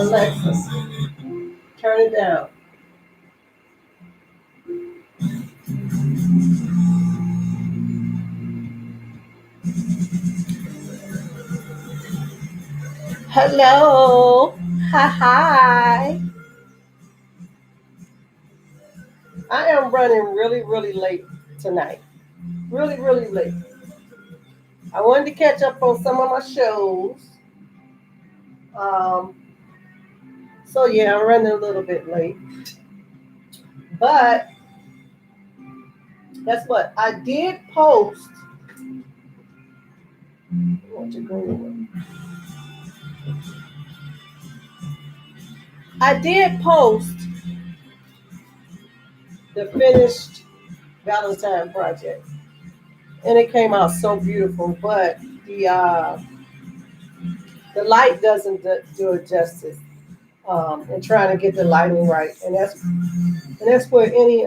Alexa, turn it down. Hello. Hi. I am running really, really late tonight. Really, really late. I wanted to catch up on some of my shows. So yeah, I'm running a little bit late. But guess what? I did post. I did post the finished Valentine project, and it came out so beautiful. But the light doesn't do it justice. And trying to get the lighting right, and that's where any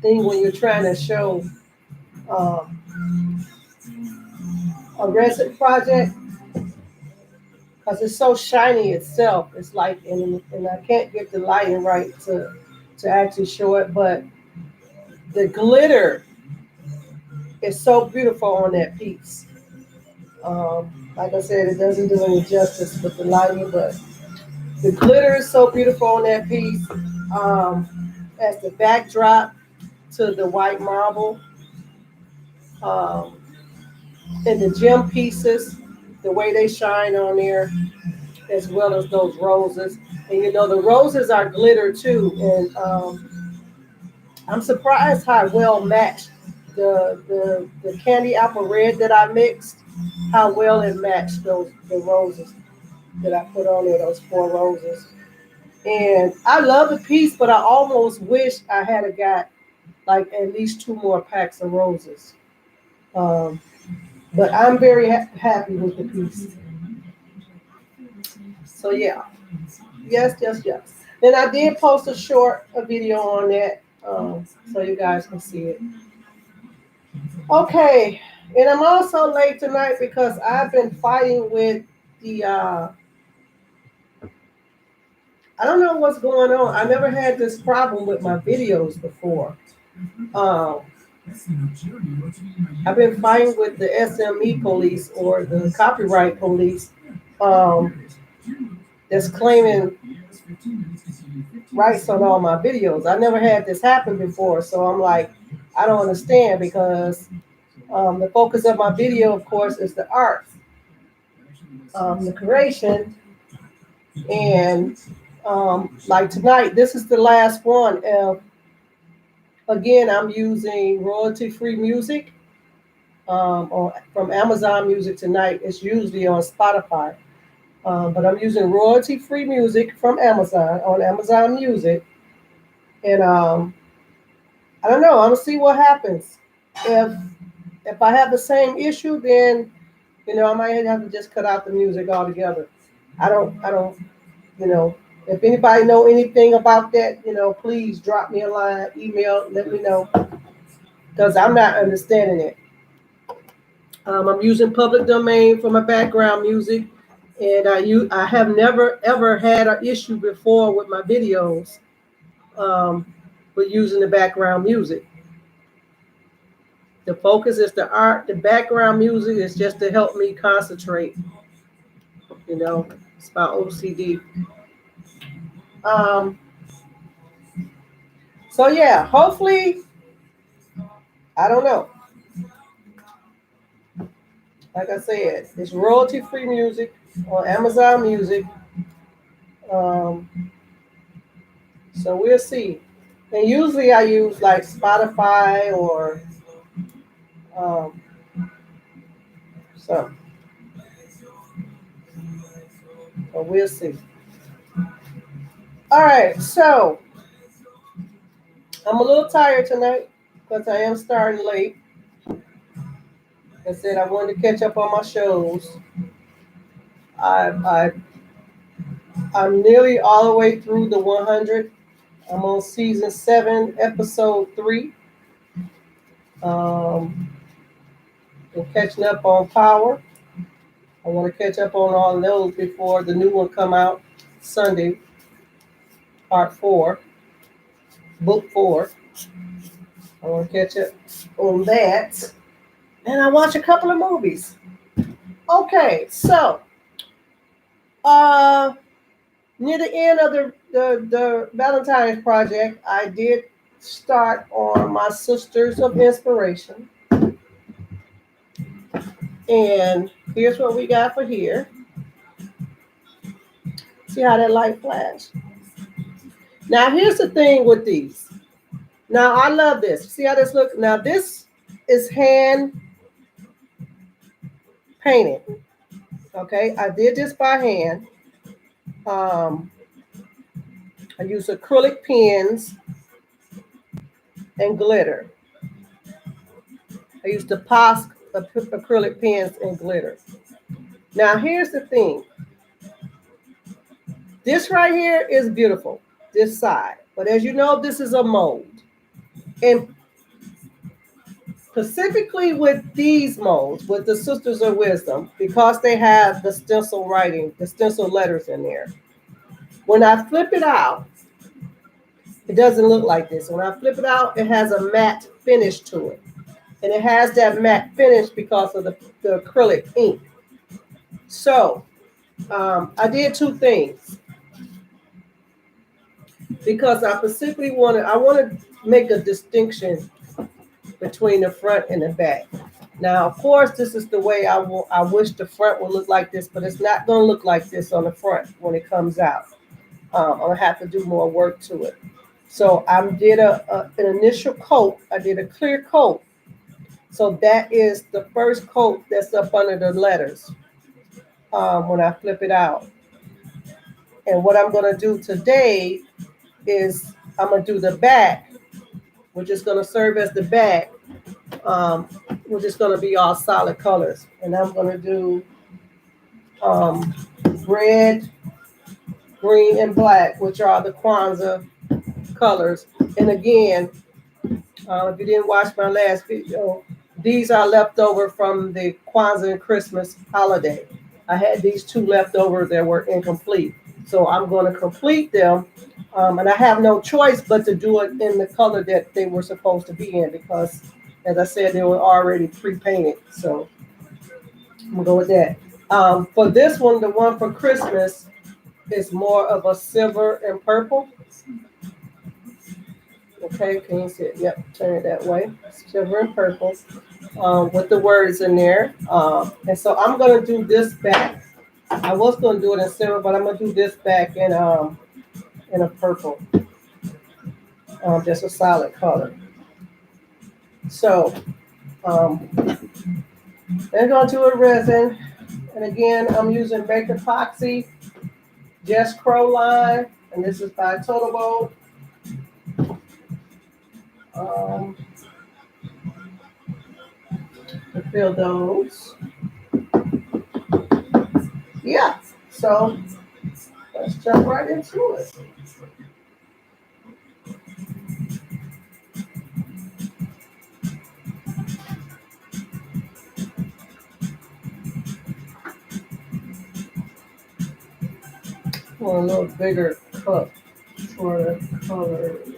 thing when you're trying to show um, a resin project, because it's so shiny itself. It's like, and I can't get the lighting right to actually show it, but the glitter is so beautiful on that piece. Like I said, it doesn't do any justice with the lighting, but the glitter is so beautiful on that piece. As the backdrop to the white marble, um, and the gem pieces, the way they shine on there, as well as those roses. And you know, the roses are glitter too. And I'm surprised how well matched the candy apple red that I mixed, how well it matched the roses that I put on there, those 4 roses. And I love the piece, but I almost wish I had got like at least 2 more packs of roses. Um, but I'm very happy with the piece. So yeah, yes, yes, yes. Then I did post a video on that, so you guys can see it. Okay, and I'm also late tonight because I've been fighting with the. I don't know what's going on. I never had this problem with my videos before. Um, I've been fighting with the SME police or the copyright police, um, that's claiming rights on all my videos. I never had this happen before, so I'm like, I don't understand because the focus of my video, of course, is the art, the creation, and like tonight, this is the last one. Again, I'm using royalty-free music from Amazon Music tonight. It's usually on Spotify. But I'm using royalty-free music from Amazon on Amazon Music, and I don't know. I'm gonna see what happens. If if I have the same issue, then I might have to just cut out the music altogether. I don't. You know, if anybody know anything about that, please drop me a line, email, let me know, because I'm not understanding it. I'm using public domain for my background music, and I have never ever had an issue before with my videos, um, with using the background music. The focus is the art. The background music is just to help me concentrate. It's my OCD. Um, so yeah, hopefully, I don't know. Like I said, it's royalty-free music on Amazon Music. Um, so we'll see. And usually I use like Spotify or um, so. So we'll see. All right, so I'm a little tired tonight because I am starting late. Like I said, I wanted to catch up on my shows. I, I I'm nearly all the way through the 100. I'm on season 7, episode 3. Um, and catching up on Power. I want to catch up on all those before the new one come out Sunday, part 4, book 4. I want to catch up on that. And I watch a couple of movies. Okay, so near the end of the Valentine's project, I did start on my Sisters of Inspiration. And here's what we got for here. See how that light flashed? Now, here's the thing with these. Now, I love this. See how this looks? Now, this is hand painted. Okay, I did this by hand. I use acrylic pens and glitter. I use the Poxy acrylic pens and glitter. Now, here's the thing. This right here is beautiful, this side. But as you know, this is a mold. And specifically with these molds, with the Sisters of Wisdom, because they have the stencil writing, the stencil letters in there. When I flip it out, it doesn't look like this. When I flip it out, it has a matte finish to it. And it has that matte finish because of the acrylic ink. So I did 2 things. Because I specifically want to make a distinction between the front and the back. Now, of course, this is the way I wish the front would look like this, but it's not going to look like this on the front when it comes out. I'm going to have to do more work to it. So I did an initial coat. I did a clear coat. So that is the first coat that's up under the letters when I flip it out. And what I'm going to do today is I'm going to do the back, which is going to serve as the back, which is going to be all solid colors. And I'm going to do red, green, and black, which are the Kwanzaa colors. And again, if you didn't watch my last video, these are left over from the Kwanzaa and Christmas holiday. I had these 2 left over that were incomplete. So I'm going to complete them. And I have no choice but to do it in the color that they were supposed to be in because, as I said, they were already pre-painted. So I'm going to go with that. For this one, the one for Christmas is more of a silver and purple. Okay, can you see it? Yep, turn it that way. Silver and purple with the words in there. And so I'm going to do this back. I was going to do it in silver, but I'm going to do this back in a purple. Just a solid color. So they're going to do a resin. And again, I'm using Baked Poxy, Jess Crow line, and this is by Total Bowl. To fill those. Yeah, so let's jump right into it. Want a little bigger cup for the colors.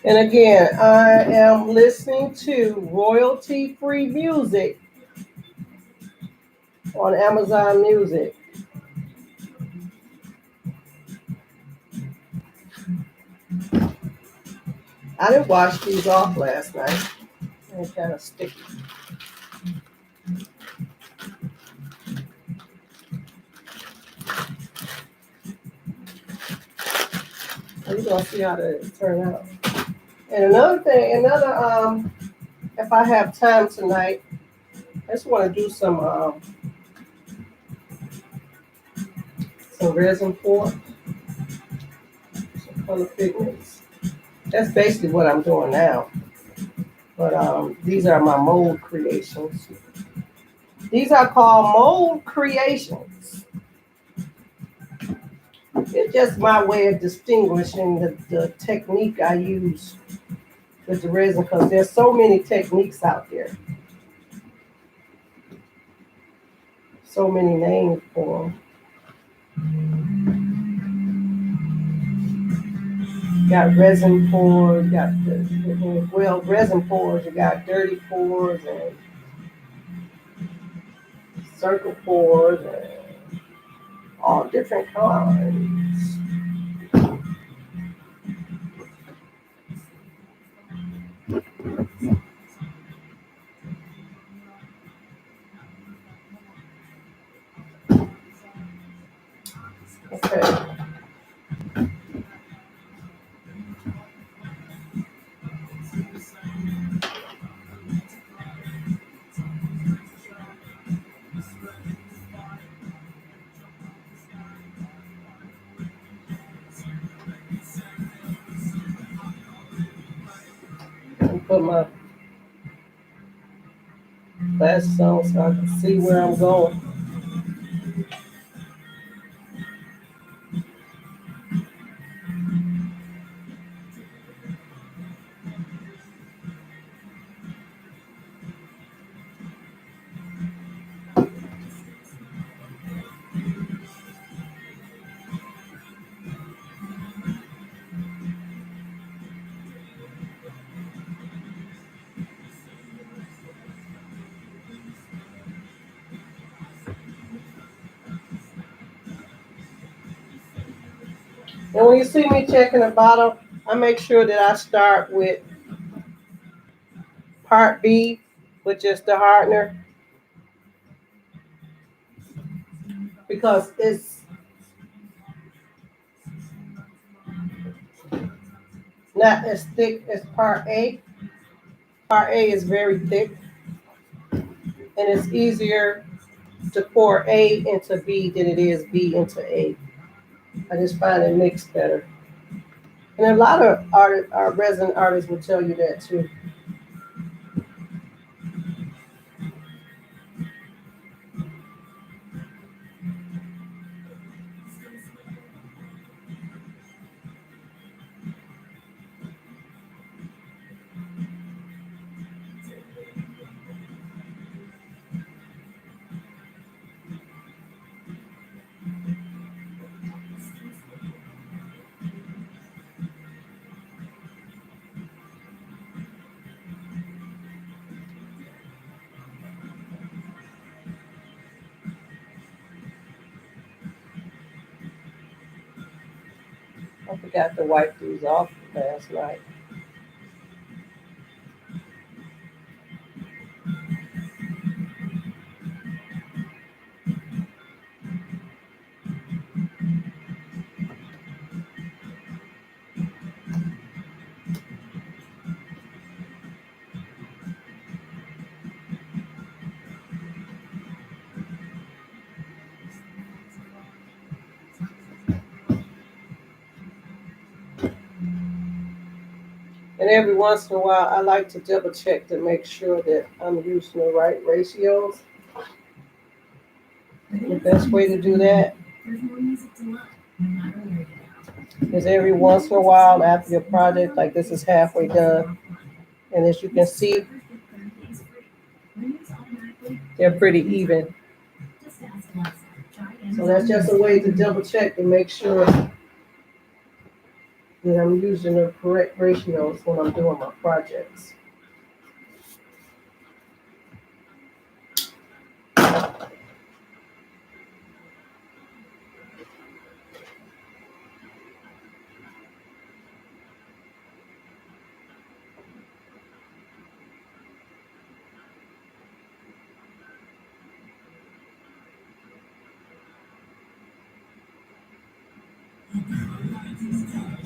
And again, I am listening to royalty-free music on Amazon Music. I didn't wash these off last night. They're kind of sticky. gonna see how that turn out. And another thing, if I have time tonight, I just want to do some resin pour, some color pigments. That's basically what I'm doing now. But these are my mold creations. These are called mold creations. It's just my way of distinguishing the technique I use with the resin, because there's so many techniques out there. So many names for them. Got resin pours, resin pours, you got dirty pours and circle pours and all different kinds. Okay. Put my glasses on so I can see where I'm going. And when you see me checking the bottle, I make sure that I start with part B, which is the Hardner, because it's not as thick as part A. Part A is very thick, and it's easier to pour A into B than it is B into A. I just find it mixed better. And a lot of resin artists will tell you that too. I forgot to wipe these off last night. And every once in a while, I like to double check to make sure that I'm using the right ratios. The best way to do that is every once in a while after your project, like this is halfway done, and as you can see, they're pretty even. So that's just a way to double check to make sure that I'm using the correct ratios when I'm doing my projects.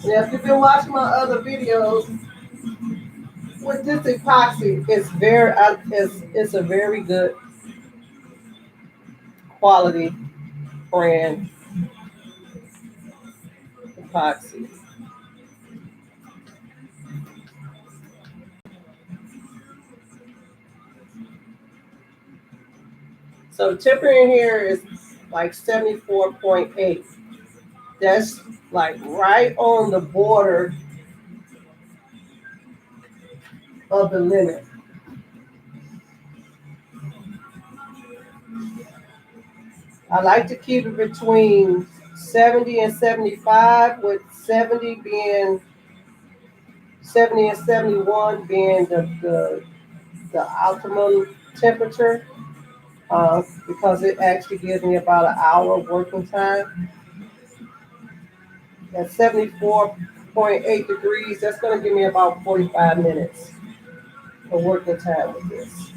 Now, if you've been watching my other videos with this epoxy, it's a very good quality brand epoxy. So the temperature in here is like 74.8. That's like right on the border of the limit. I like to keep it between 70 and 75, with 70 and 71 being the optimum temperature, because it actually gives me about an hour working time. At 74.8 degrees, that's going to give me about 45 minutes of working time with this.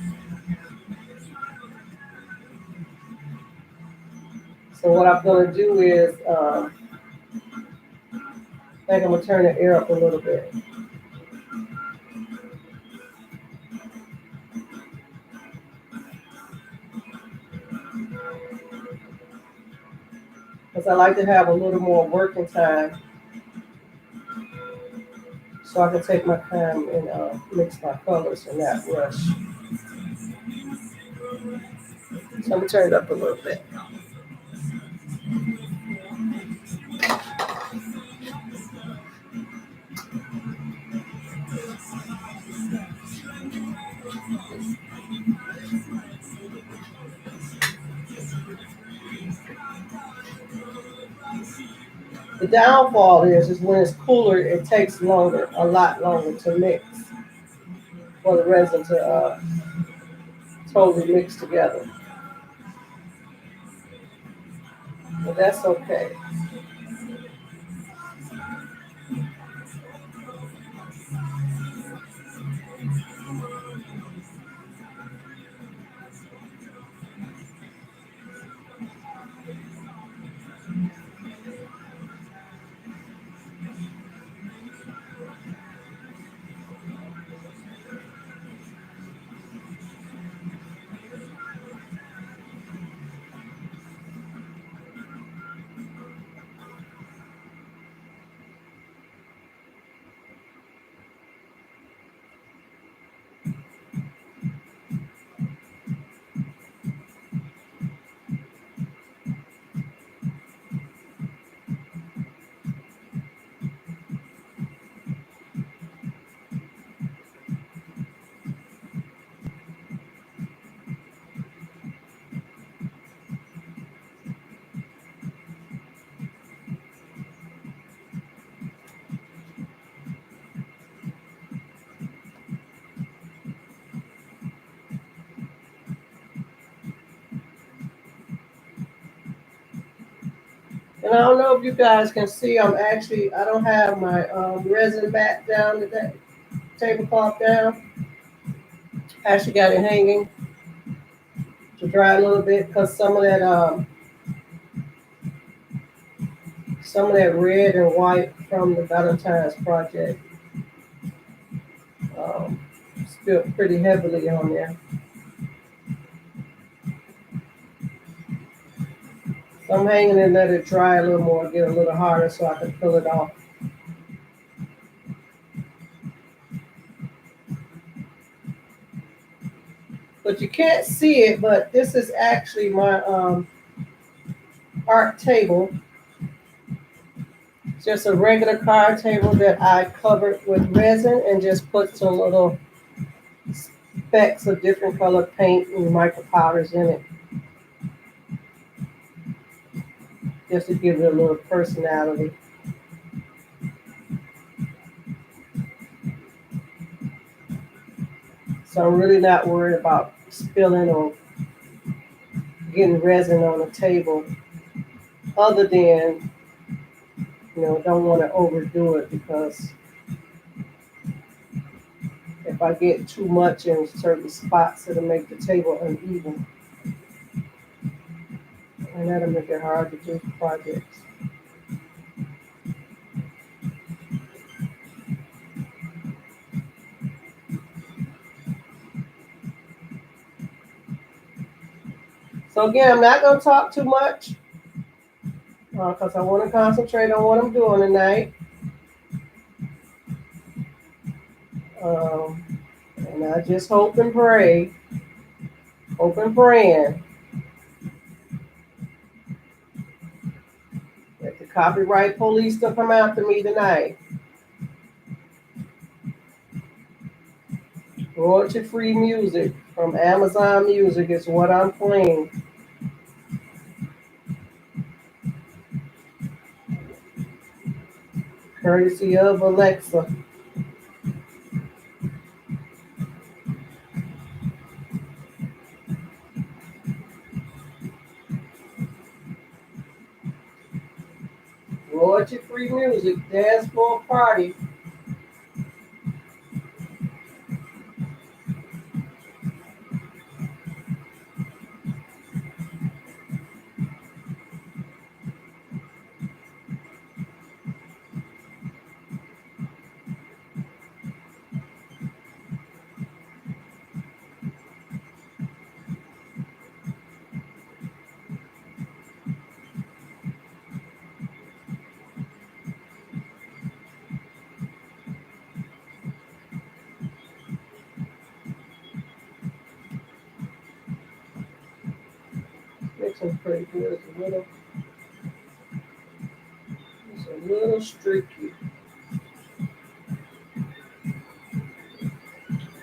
So what I'm going to do is, I think I'm going to turn the air up a little bit. Because I like to have a little more working time, so I can take my time and mix my colors and not rush. So I'm going to turn it up a little bit. The downfall is when it's cooler, it takes longer, a lot longer to mix, for the resin to totally mix together. But that's okay. And I don't know if you guys can see, I don't have my resin mat down today, tablecloth down. I actually got it hanging to dry a little bit, because some of that red and white from the Valentine's project spilled pretty heavily on there. So I'm hanging and let it dry a little more, get a little harder so I can pull it off. But you can't see it, but this is actually my art table. It's just a regular card table that I covered with resin and just put some little specks of different colored paint and mica powders in it, just to give it a little personality. So I'm really not worried about spilling or getting resin on the table, other than, don't want to overdo it, because if I get too much in certain spots, it'll make the table uneven. And that'll make it hard to do projects. So again, I'm not going to talk too much because I want to concentrate on what I'm doing tonight. And I just hope and praying that the copyright police don't come after me tonight. Royalty-free music from Amazon Music is what I'm playing. Courtesy of Alexa. Royalty-free music, dance floor party. Mixing pretty good. It's a little streaky.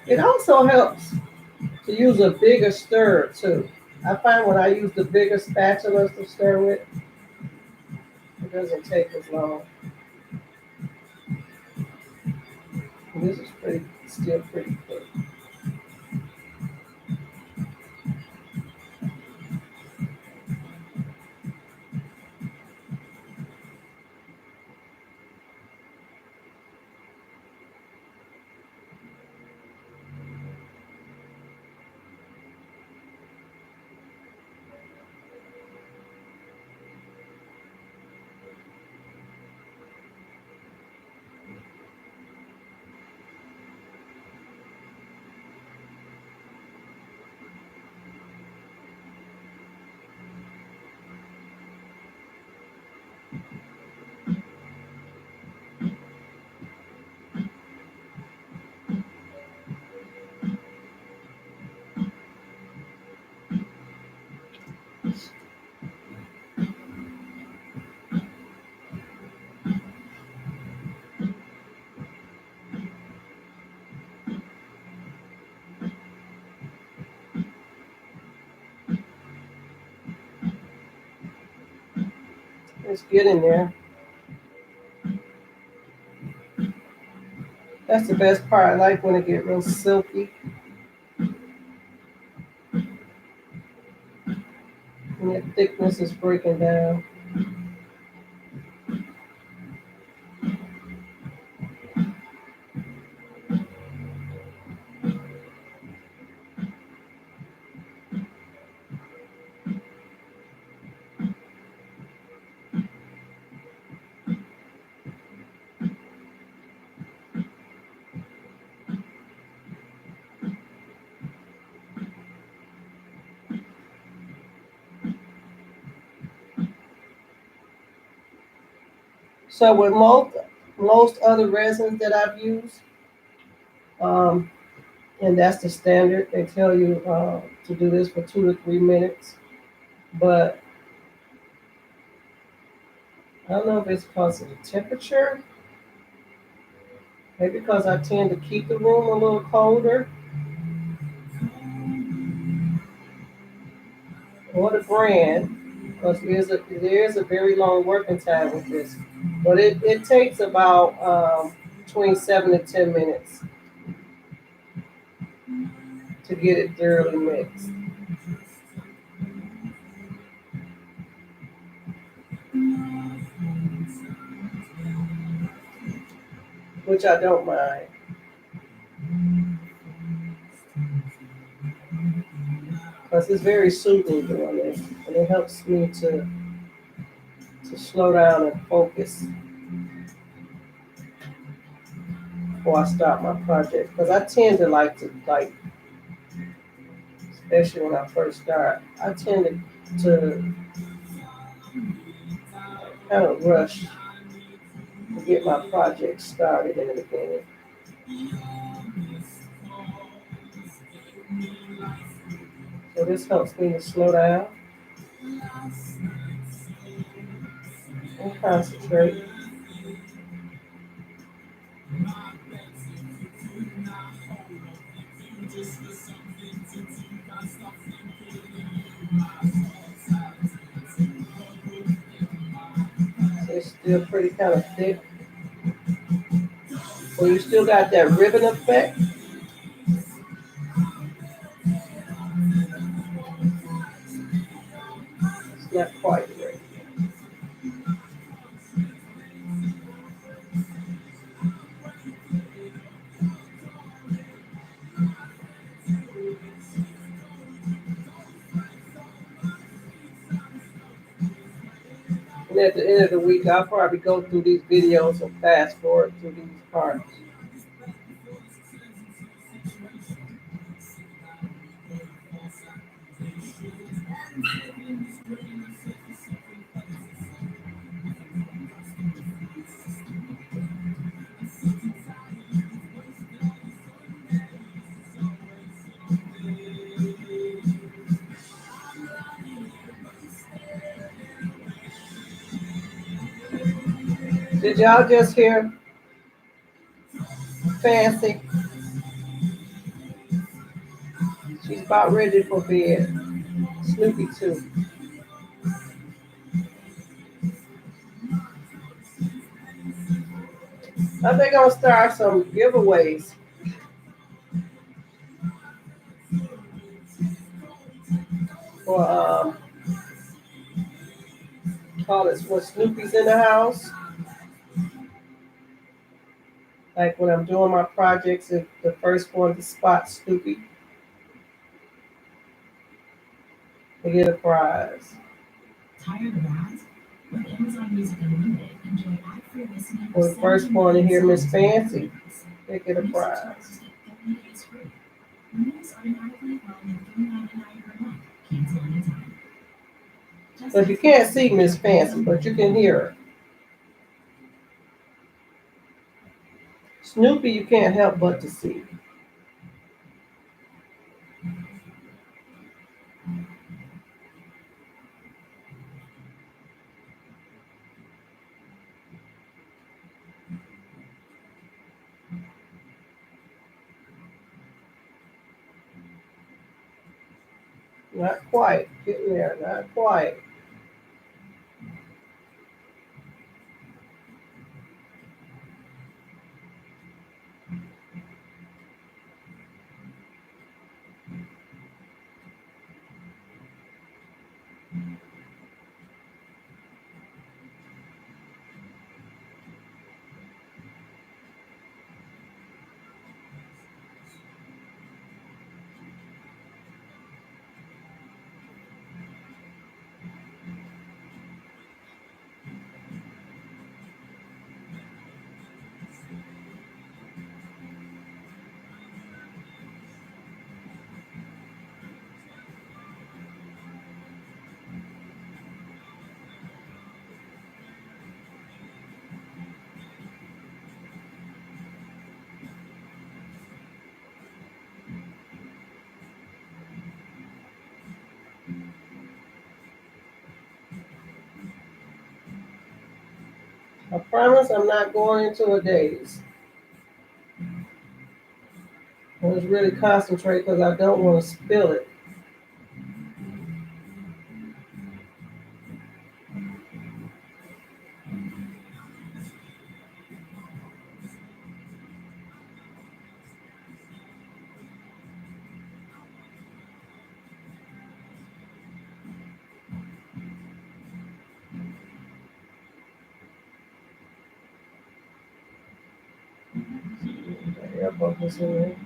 It also helps to use a bigger stir too. I find when I use the bigger spatulas to stir with, it doesn't take as long. And this is still pretty thick. It's getting there. That's the best part. I like when it get real silky. And the thickness is breaking down. So with most other resins that I've used, and that's the standard, they tell you to do this for 2 to 3 minutes. But I don't know if it's because of the temperature, maybe because I tend to keep the room a little colder, or the brand, because there is a very long working time with this. But it takes about between 7 to 10 minutes to get it thoroughly mixed. Which I don't mind. Because it's very soothing doing this. And it helps me to slow down and focus before I start my project. Because I tend to like especially when I first start. I tend to kind of rush to get my project started in the beginning. So this helps me to slow down and concentrate. So it's still pretty kind of thick. So you still got that ribbon effect. It's not quite right. And at the end of the week, I'll probably go through these videos and fast forward through these parts. Did y'all just hear Fancy? She's about ready for bed. Snoopy too. I think I'm gonna start some giveaways for call it when Snoopy's in the house. Like when I'm doing my projects, if the first one to spot Snoopy, they get a prize. Tired of ads? With Amazon Music Unlimited, enjoy ad-free listening. Or the first one to hear Miss Fancy, they get a prize. News automatically while $3.99 per month. Cancel anytime. So you can't see Miss Fancy, but you can hear her. Snoopy, you can't help but to see. Not quite. Getting there, not quite. I promise I'm not going into a daze. I was really concentrate because I don't want to spill it. The air bubbles in there.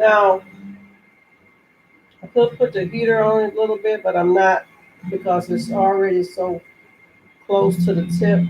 Now, I could put the heater on it a little bit, but I'm not because it's already so close to the tip.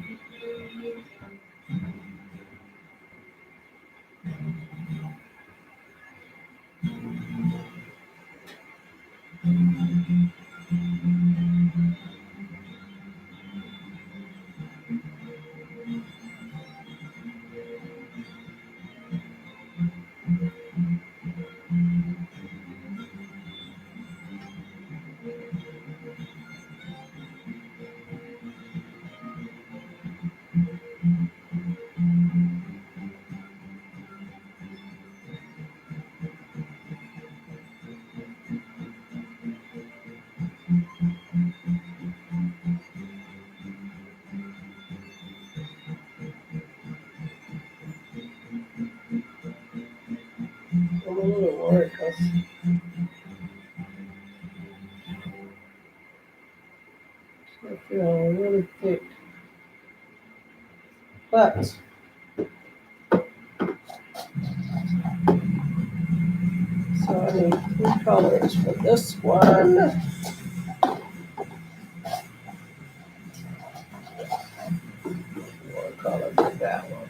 I'm a little worried because I feel really thick. But so I need 3 colors for this one. One color for that one.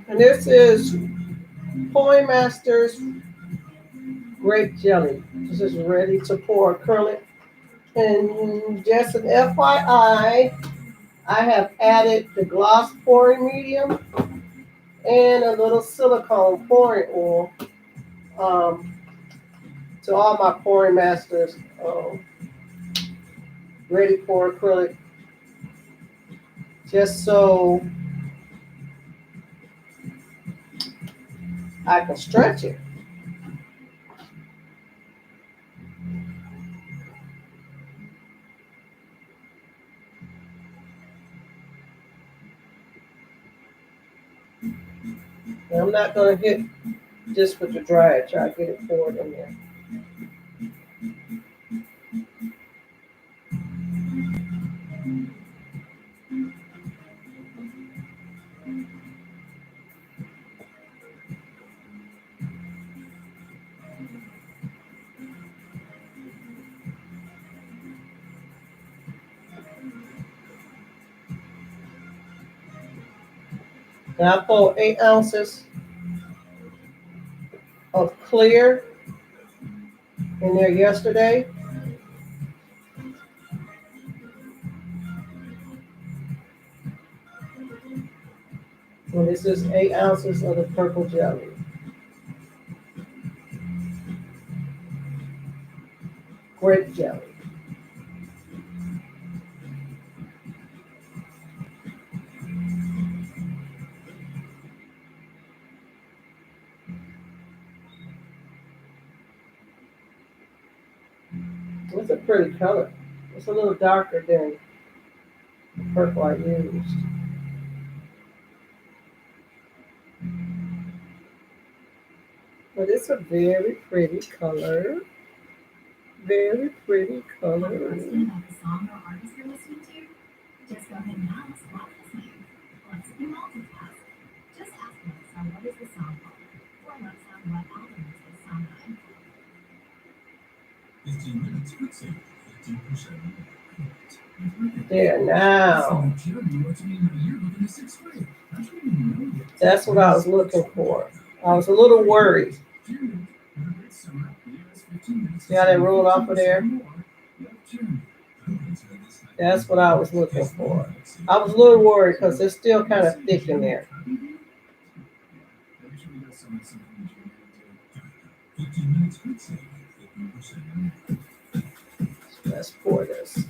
And this is Pouring Masters Grape Jelly. This is ready to pour acrylic. And just an FYI, I have added the gloss pouring medium and a little silicone pouring oil to all my Pouring Masters ready for acrylic, just so I can stretch it. And I'm not going to hit just with the dryer, try to get it poured in there. And I poured 8 ounces of clear in there yesterday. And this is 8 ounces of the purple jelly. Grape jelly. It's a pretty color. It's a little darker than the purple I used. But it's a very pretty color. Very pretty color. Have a question about the song or artist you're listening to? Just go ahead and ask what is name. Let's be multitask. Just ask Alexa what is the song called, or Alexa what album is this song on. 15 minutes could save 15% more. There now. That's what I was looking for. I was a little worried. See how they rolled off of there? That's what I was looking for. I was a little worried because it's still kind of thick in there. Let's pour this.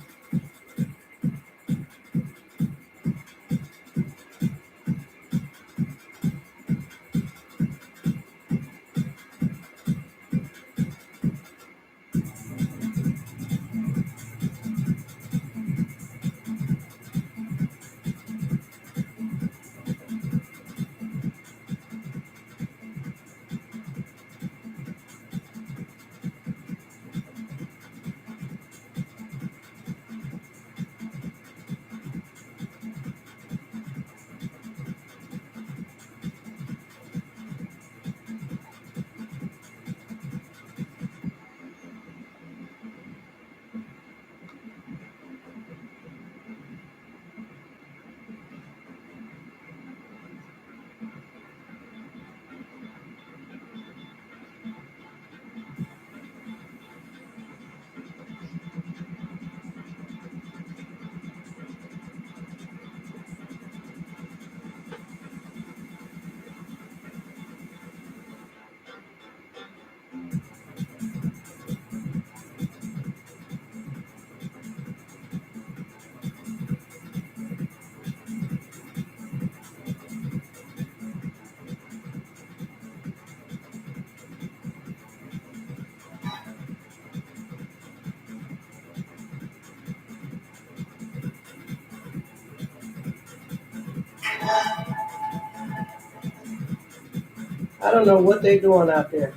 I don't know what they're doing out there.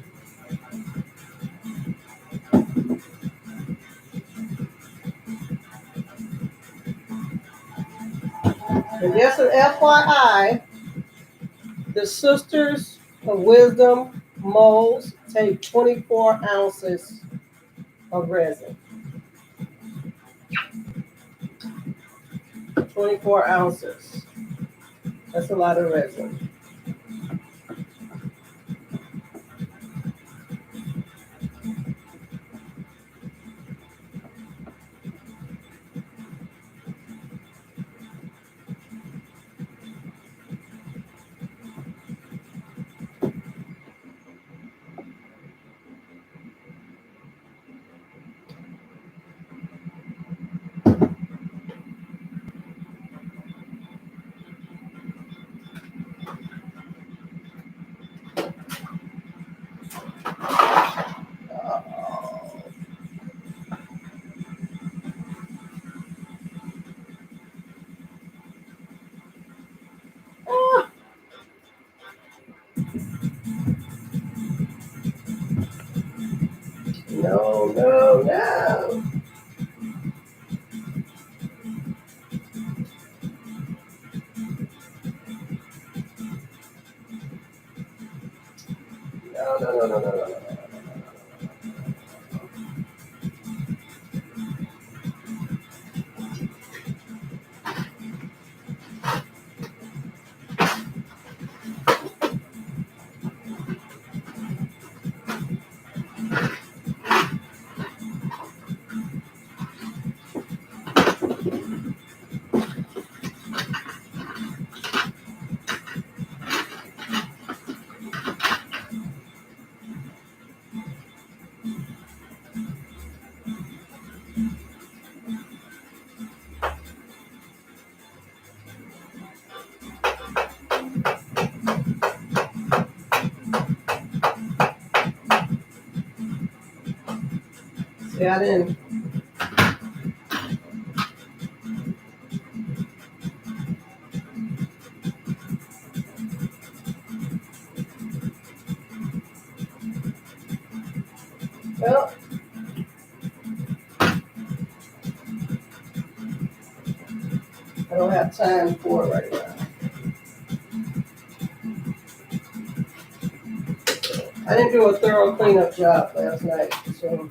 And just an FYI, the Sisters of Wisdom molds take 24 ounces of resin. 24 ounces. That's a lot of resin. No, no, no. No, no, no, no, no, no, no. Yeah, I didn't. Well, I don't have time for it right now. I didn't do a thorough cleanup job last night, so.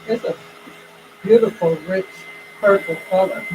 It's a beautiful, rich purple color.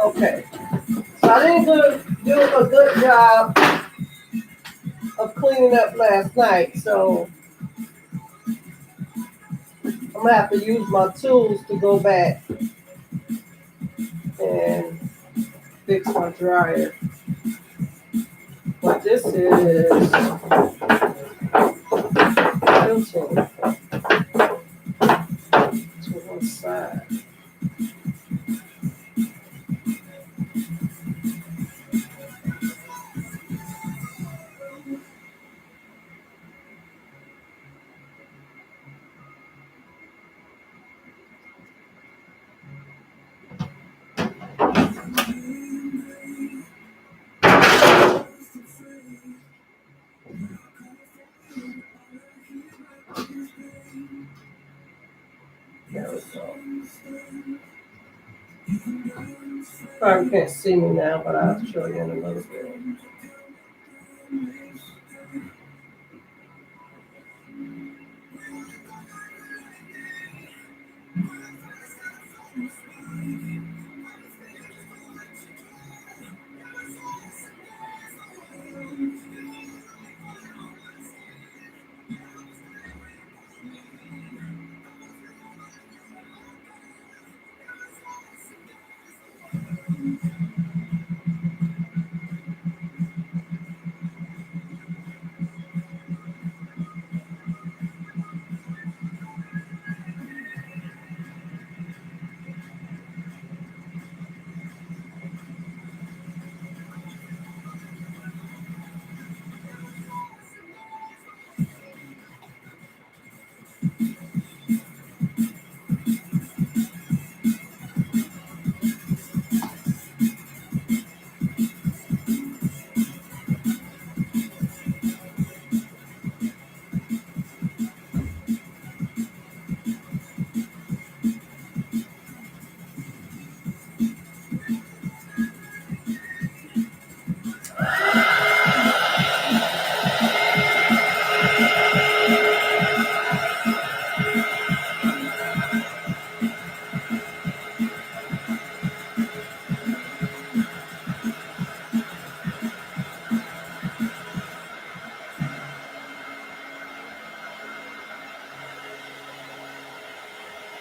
Okay, so I didn't do a good job of cleaning up last night, so I'm gonna have to use my tools to go back and fix my dryer. But this is tilting to one side. There we go. Probably can't see me now, but I'll show you in a little bit.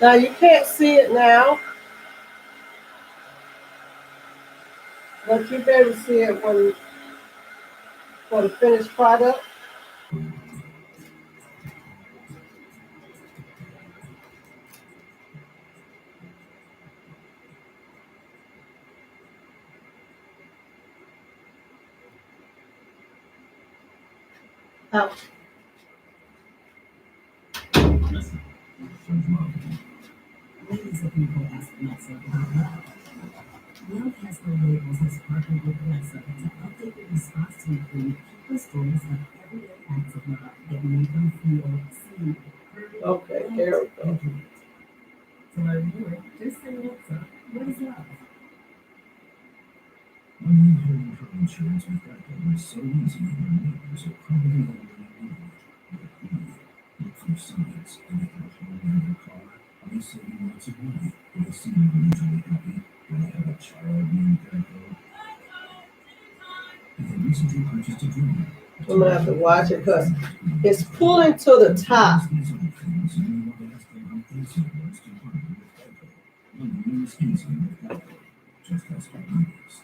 Now you can't see it now, but you'll be able to see it when for the finished product. Out. Millions of people ask Alexa about love. Love has no labels has partnered with Alexa to update the response to include the stories of everyday acts of love that make them feel seen, heard, Okay, there we go. and connected. To learn more, just say Alexa, what is love? When you hear car insurance with Geico is so easy, your neighbors are probably already know. But we look for signs, and if you're home in your car, are they saving lots of money? Do they seem unusually happy? Do they have a child named Geico? If they recently purchased a Drina, I'm gonna have to watch it because it's pulling to the top. these other things, and you want to ask them how easy it was to partner with Geico. Well, it's easy with Geico. Just ask our neighbors.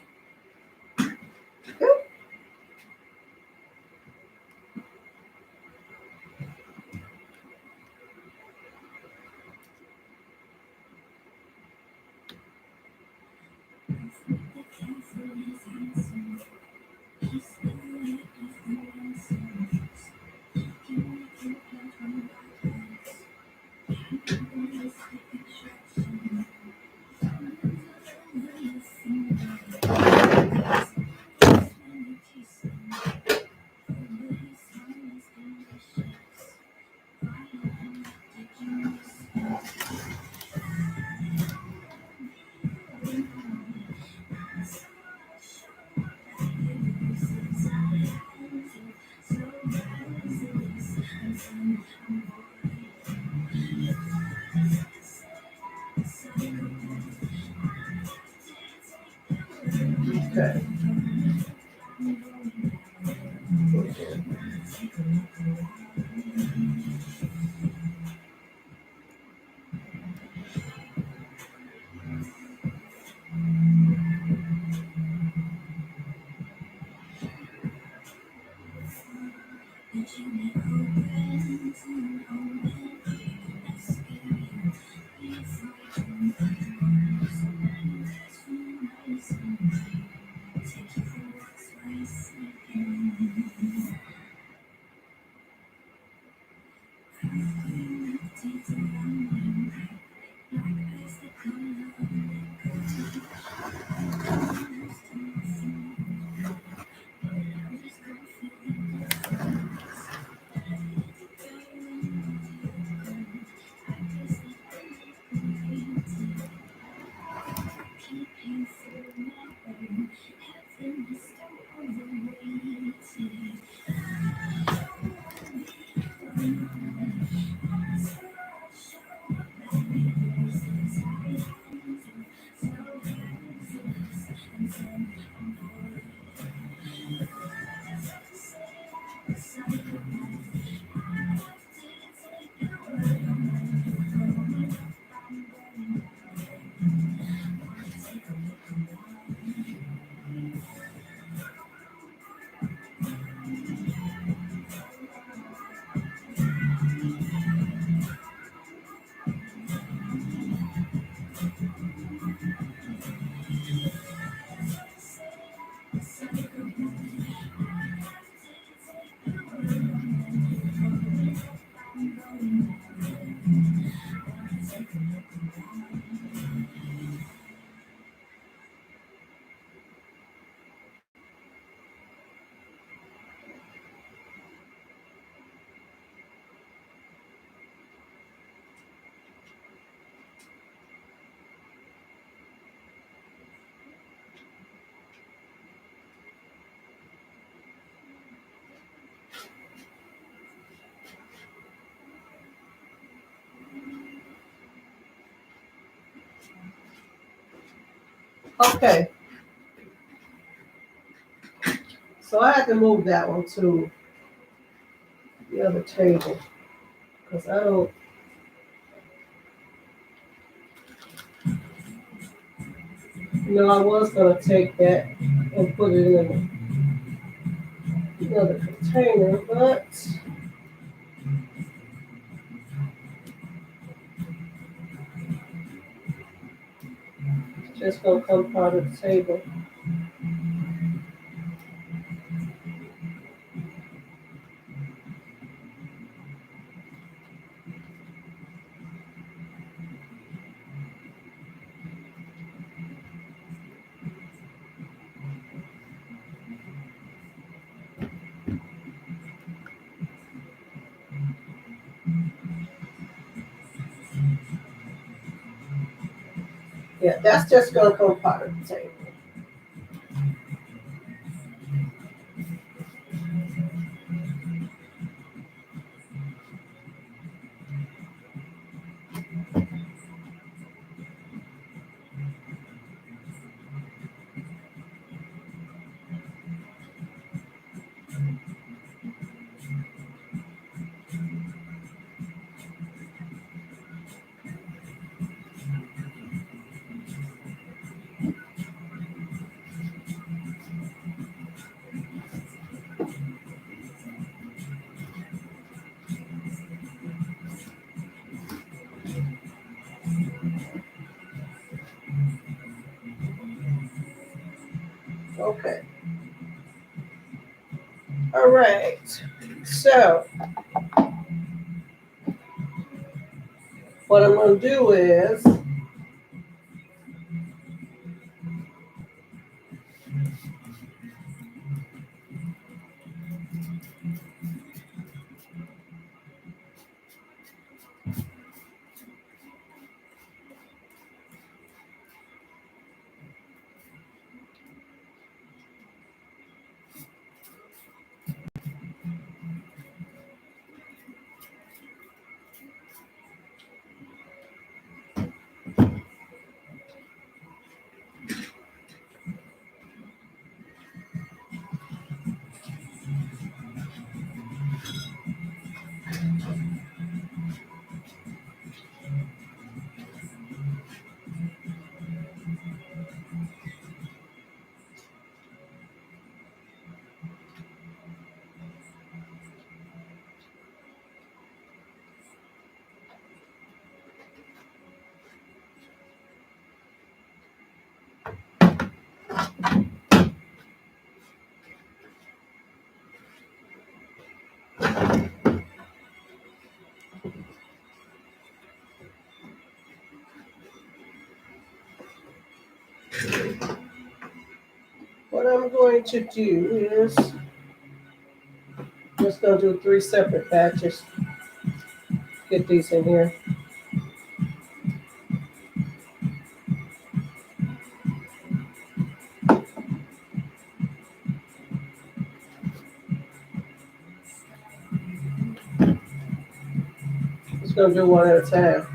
Okay. Okay. So I had to move that one to the other table because I don't. No, I was gonna take that and put it in another container, but it's just gonna come part of the table. Yeah, that's just gonna come part of the table. Okay. All right. So what I'm gonna do is what I'm going to do is just gonna do 3 separate batches. Get these in here. Just gonna do one at a time.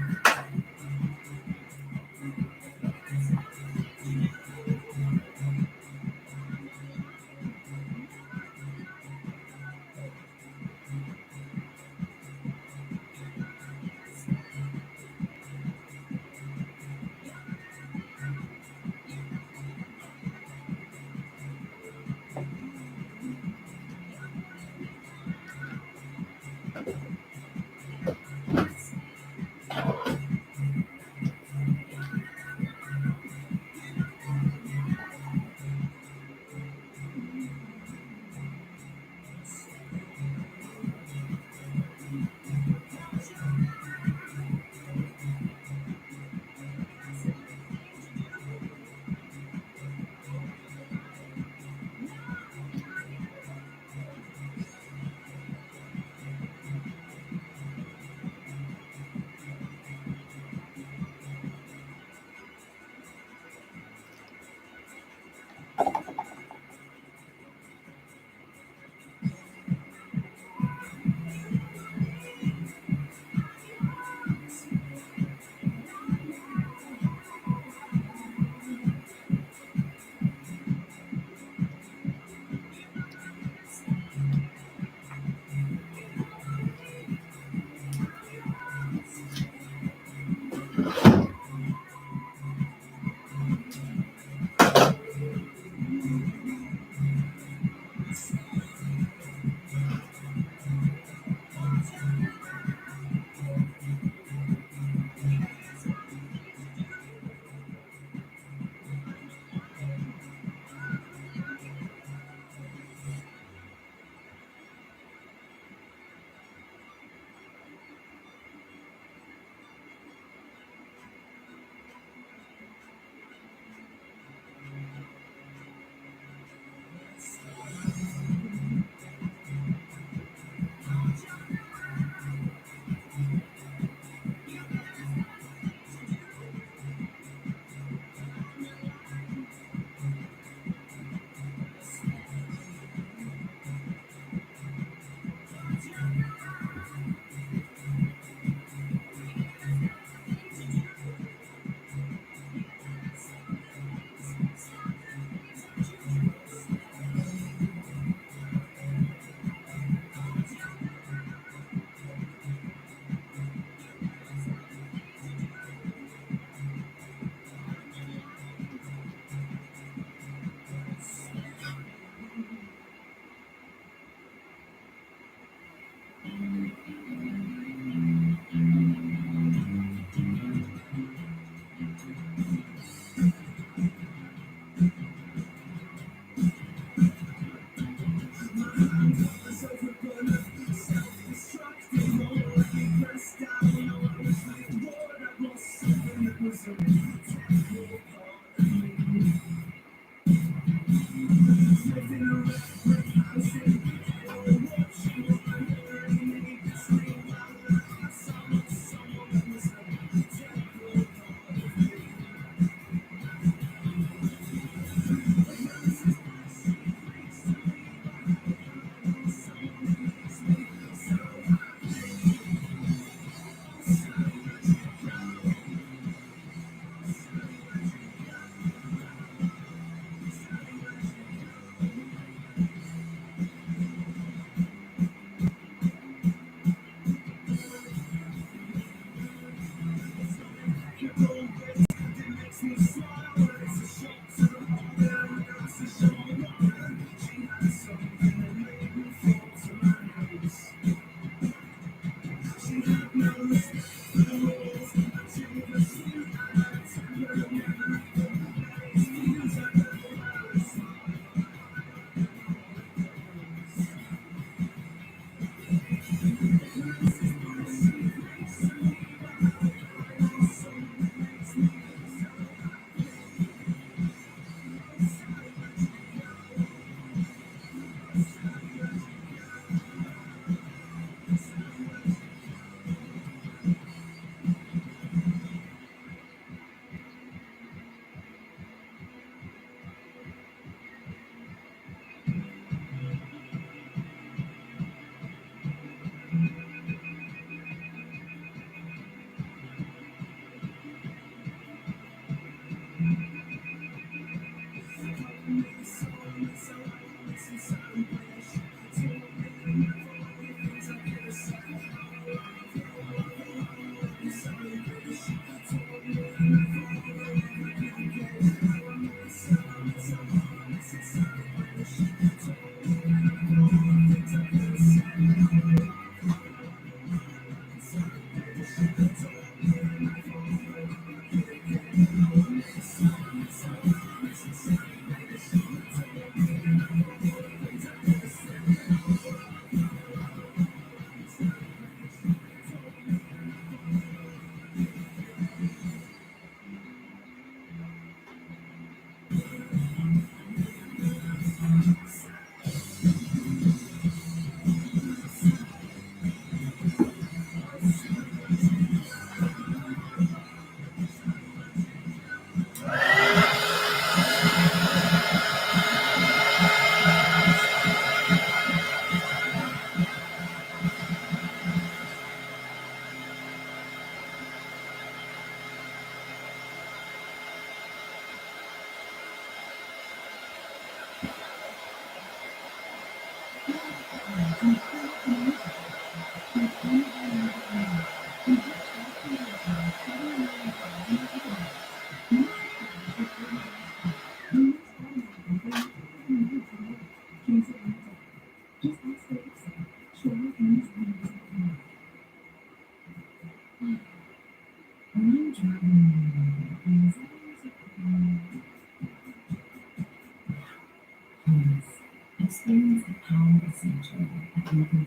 Experience the power of essential at local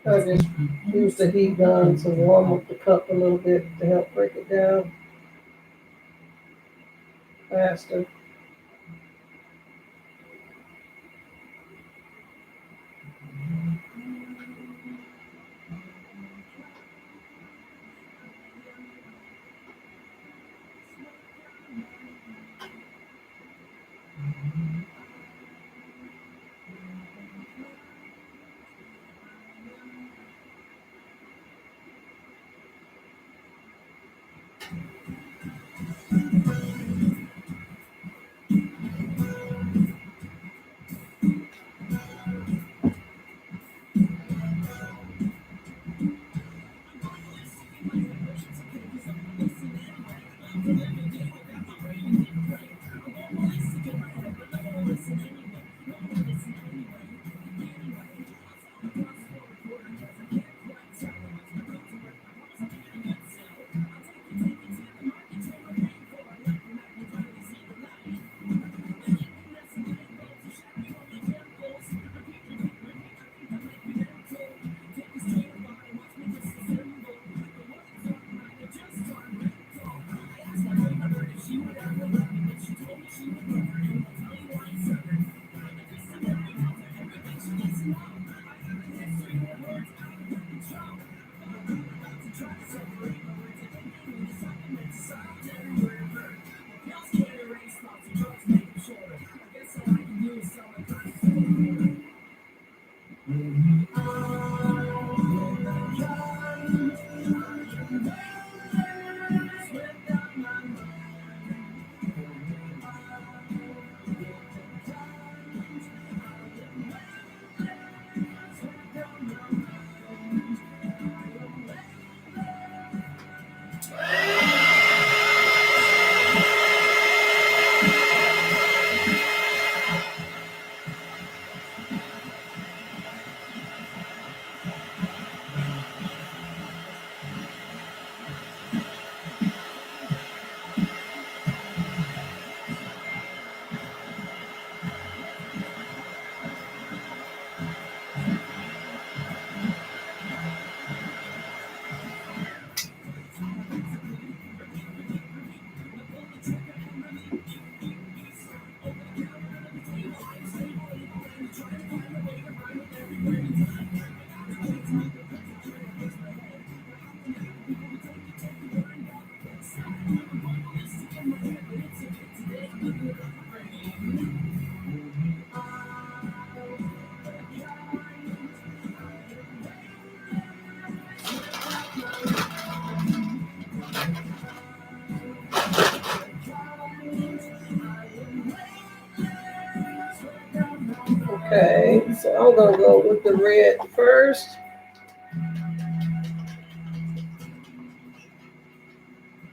I just use the heat gun to warm up the cup a little bit to help break it down faster. Okay, so I'm gonna go with the red first.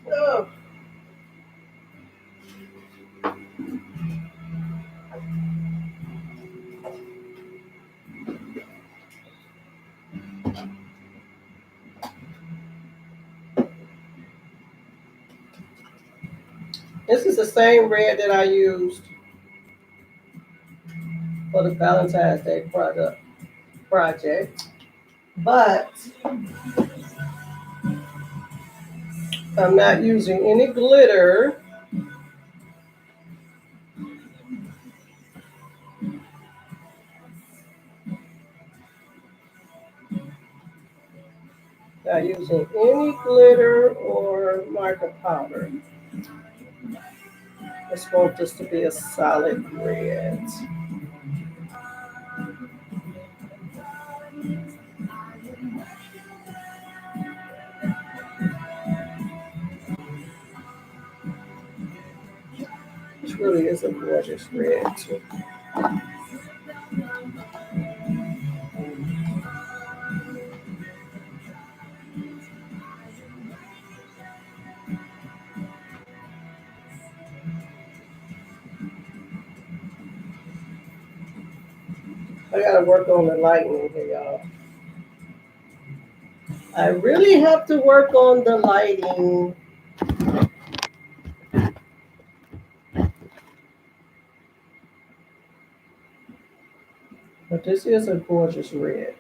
Oh. This is the same red that I used for the Valentine's Day project, but I'm not using any glitter. Not using any glitter or mica powder. I just want this to be a solid red. This really is a gorgeous red too. I gotta work on the lighting here, y'all. I really have to work on the lighting. But this is a gorgeous red.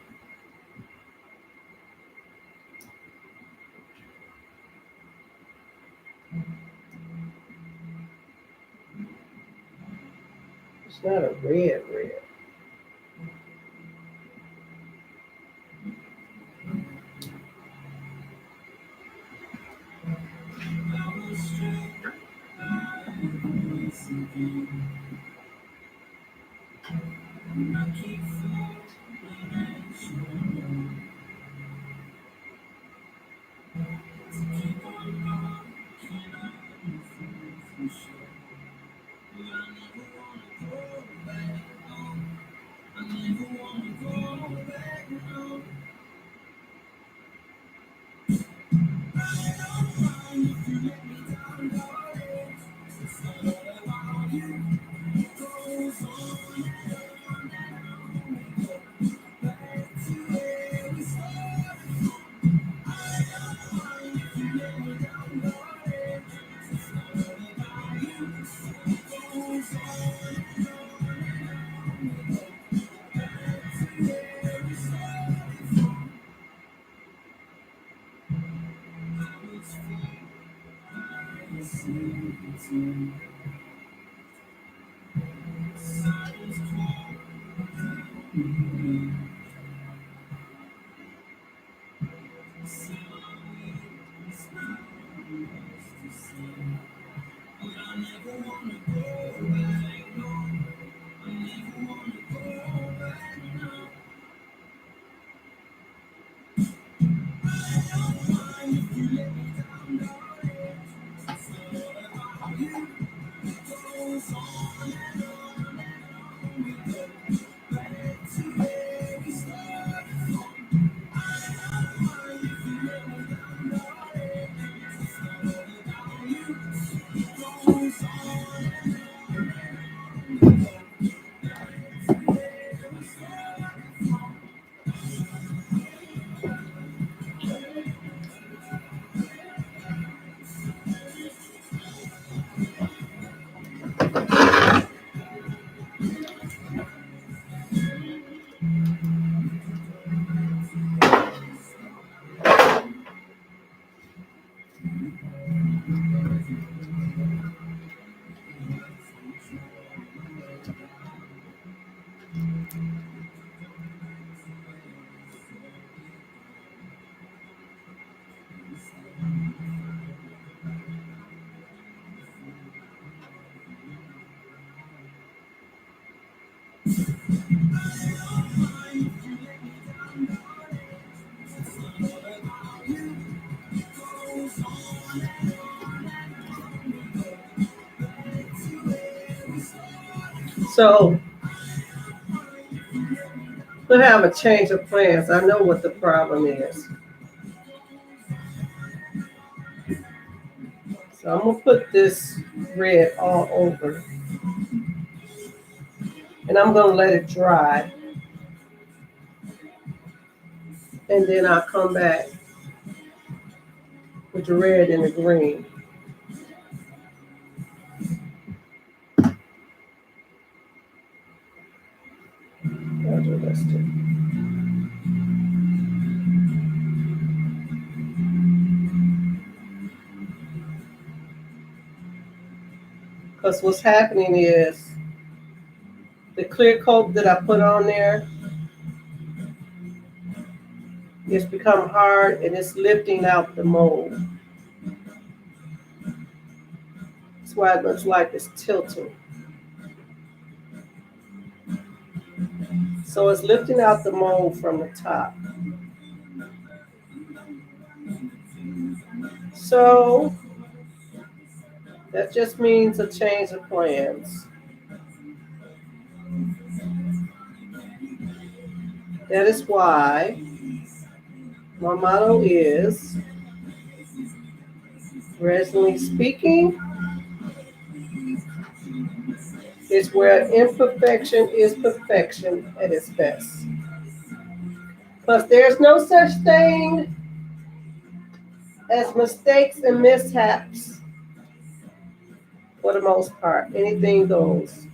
It's not a red. So We'll have a change of plans. I know what the problem is. So I'm gonna put this red all over. And I'm gonna let it dry. And then I'll come back with the red and the green. I'll do this too. Because what's happening is the clear coat that I put on there, it's become hard and it's lifting out the mold. That's why it looks like it's tilting. So it's lifting out the mold from the top. So that just means a change of plans. That is why my motto is Resinly Speaking is where imperfection is perfection at its best. Because there's no such thing as mistakes and mishaps for the most part. Anything goes.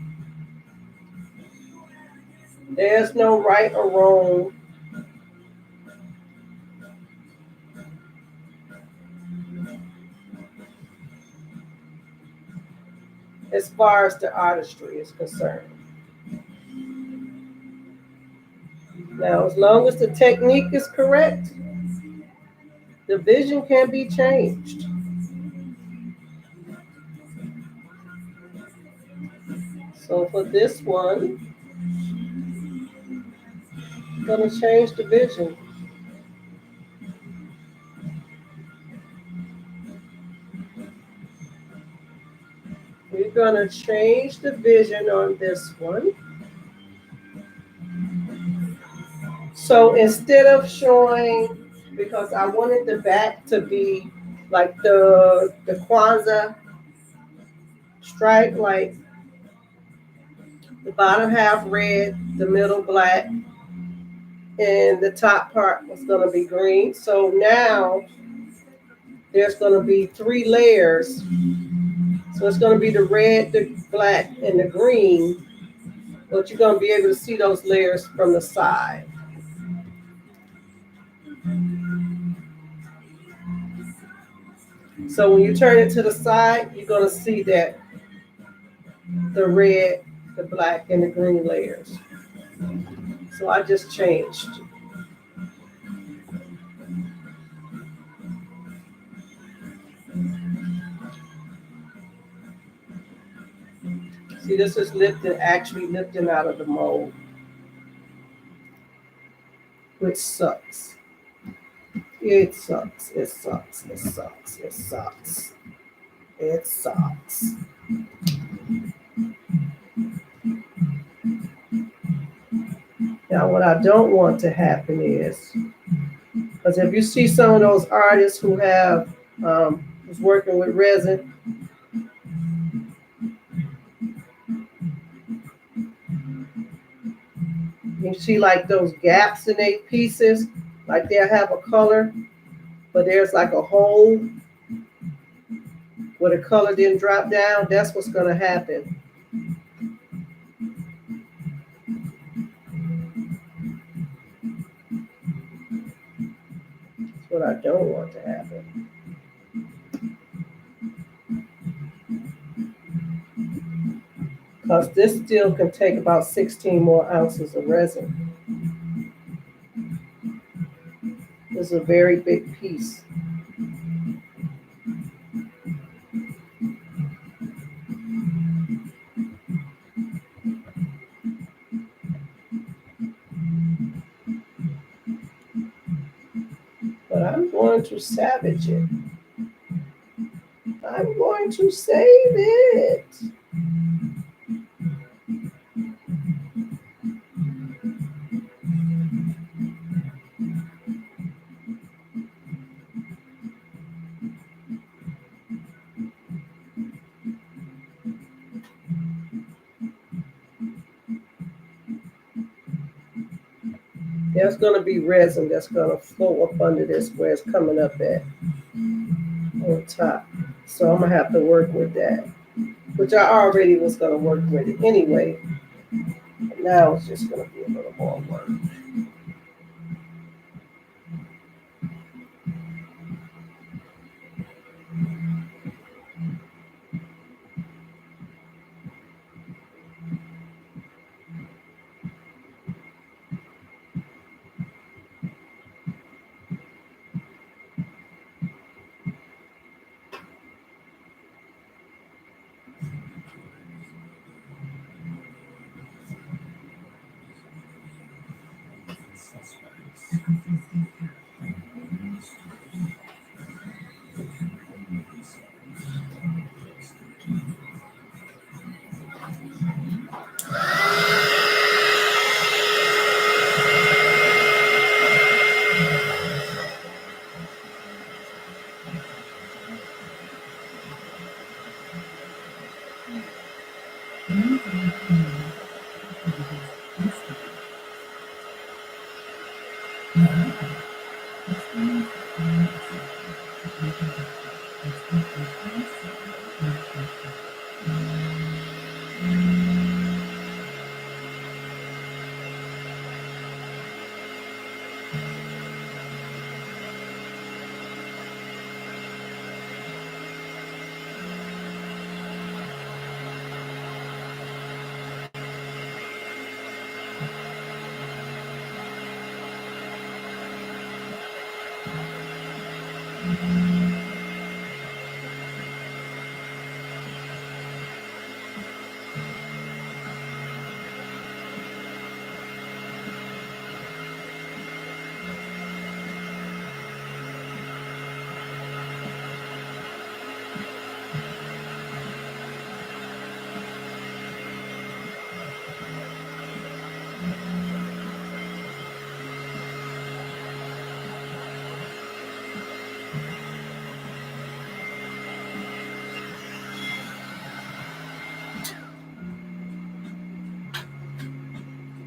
There's no right or wrong. As far as the artistry is concerned. Now, as long as the technique is correct, the vision can be changed. So for this one, I'm going to change the vision. We're going to change the vision on this one. So instead of showing, because I wanted the back to be like the Kwanzaa stripe, like the bottom half red, the middle black, and the top part was going to be green. So now there's going to be 3 layers. So it's going to be the red, the black, and the green, but you're going to be able to see those layers from the side. So when you turn it to the side, you're going to see that the red, the black, and the green layers. So I just changed. See, this is actually lifting out of the mold, which sucks. It sucks, it sucks, it sucks, it sucks. It sucks. Now, what I don't want to happen is, because if you see some of those artists who have, was working with resin, you see like those gaps in 8 pieces, like they'll have a color, but there's like a hole where the color didn't drop down. That's what's going to happen. That's what I don't want to happen. Because this still can take about 16 more ounces of resin. This is a very big piece. But I'm going to savage it. I'm going to save it. There's going to be resin that's going to flow up under this where it's coming up at on top. So I'm going to have to work with that, which I already was going to work with it anyway. But now it's just going to be a little more work.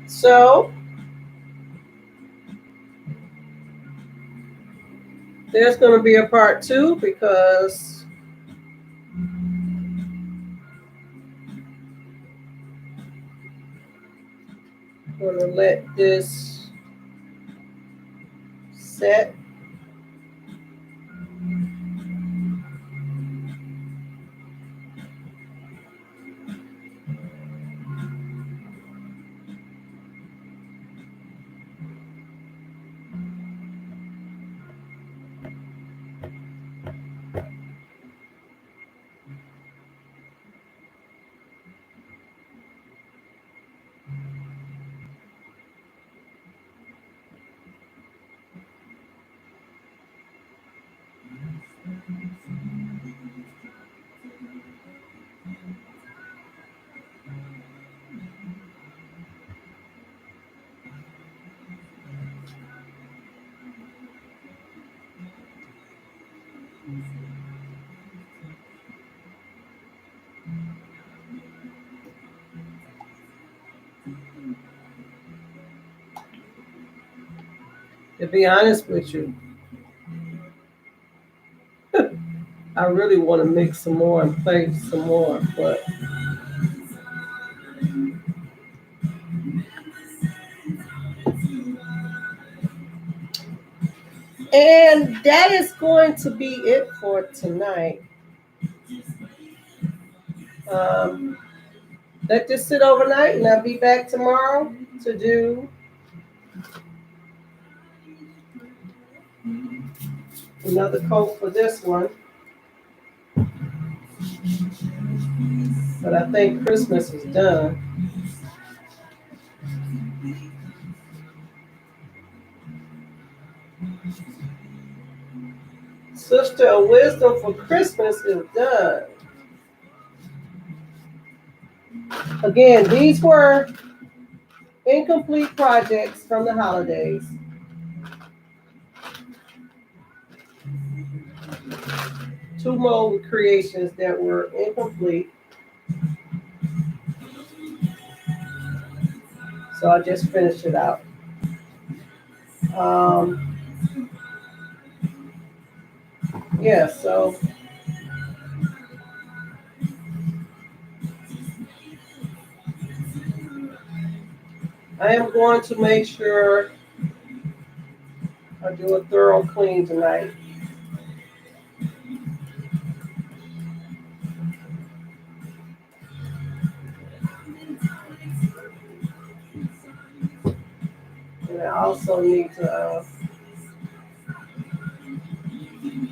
So there's going to be a part 2 because I'm going to let this set. To be honest with you, I really want to mix some more and play some more, but and that is going to be it for tonight. Let this sit overnight and I'll be back tomorrow to do another coat for this one. But I think Christmas is done. Sistas of Wisdom for Christmas is done. Again, these were incomplete projects from the holidays. Two mold creations that were incomplete. So I just finished it out. Yeah, so I am going to make sure I do a thorough clean tonight. And I also need to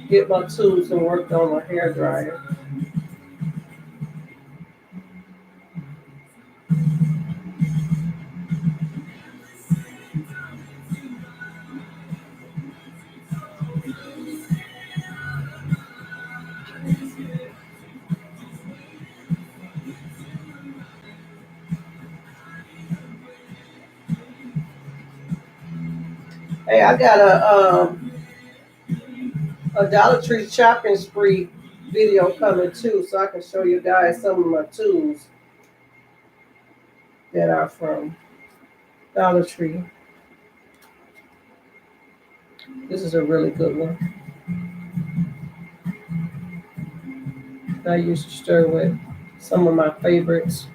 get my tools and work on my hair dryer. Hey, I got a Dollar Tree shopping spree video coming too, so I can show you guys some of my tools that are from Dollar Tree. This is a really good one. I used to stir with some of my favorites.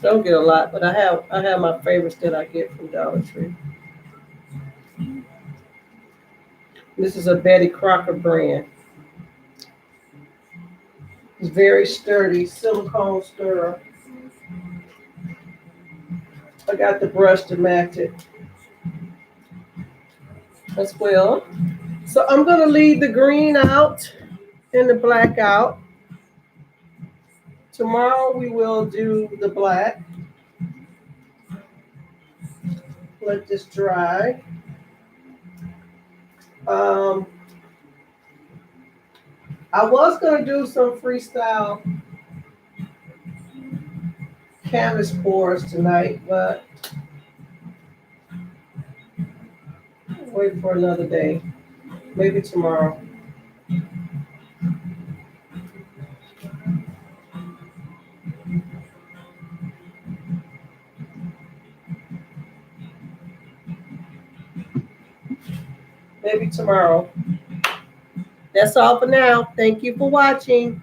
Don't get a lot, but I have my favorites that I get from Dollar Tree. This is a Betty Crocker brand. It's very sturdy, silicone stirrer. I got the brush to match it as well. So I'm gonna leave the green out and the black out. Tomorrow we will do the black. Let this dry. I was gonna do some freestyle canvas pours tonight, but wait for another day. Maybe tomorrow. Maybe tomorrow. That's all for now. Thank you for watching.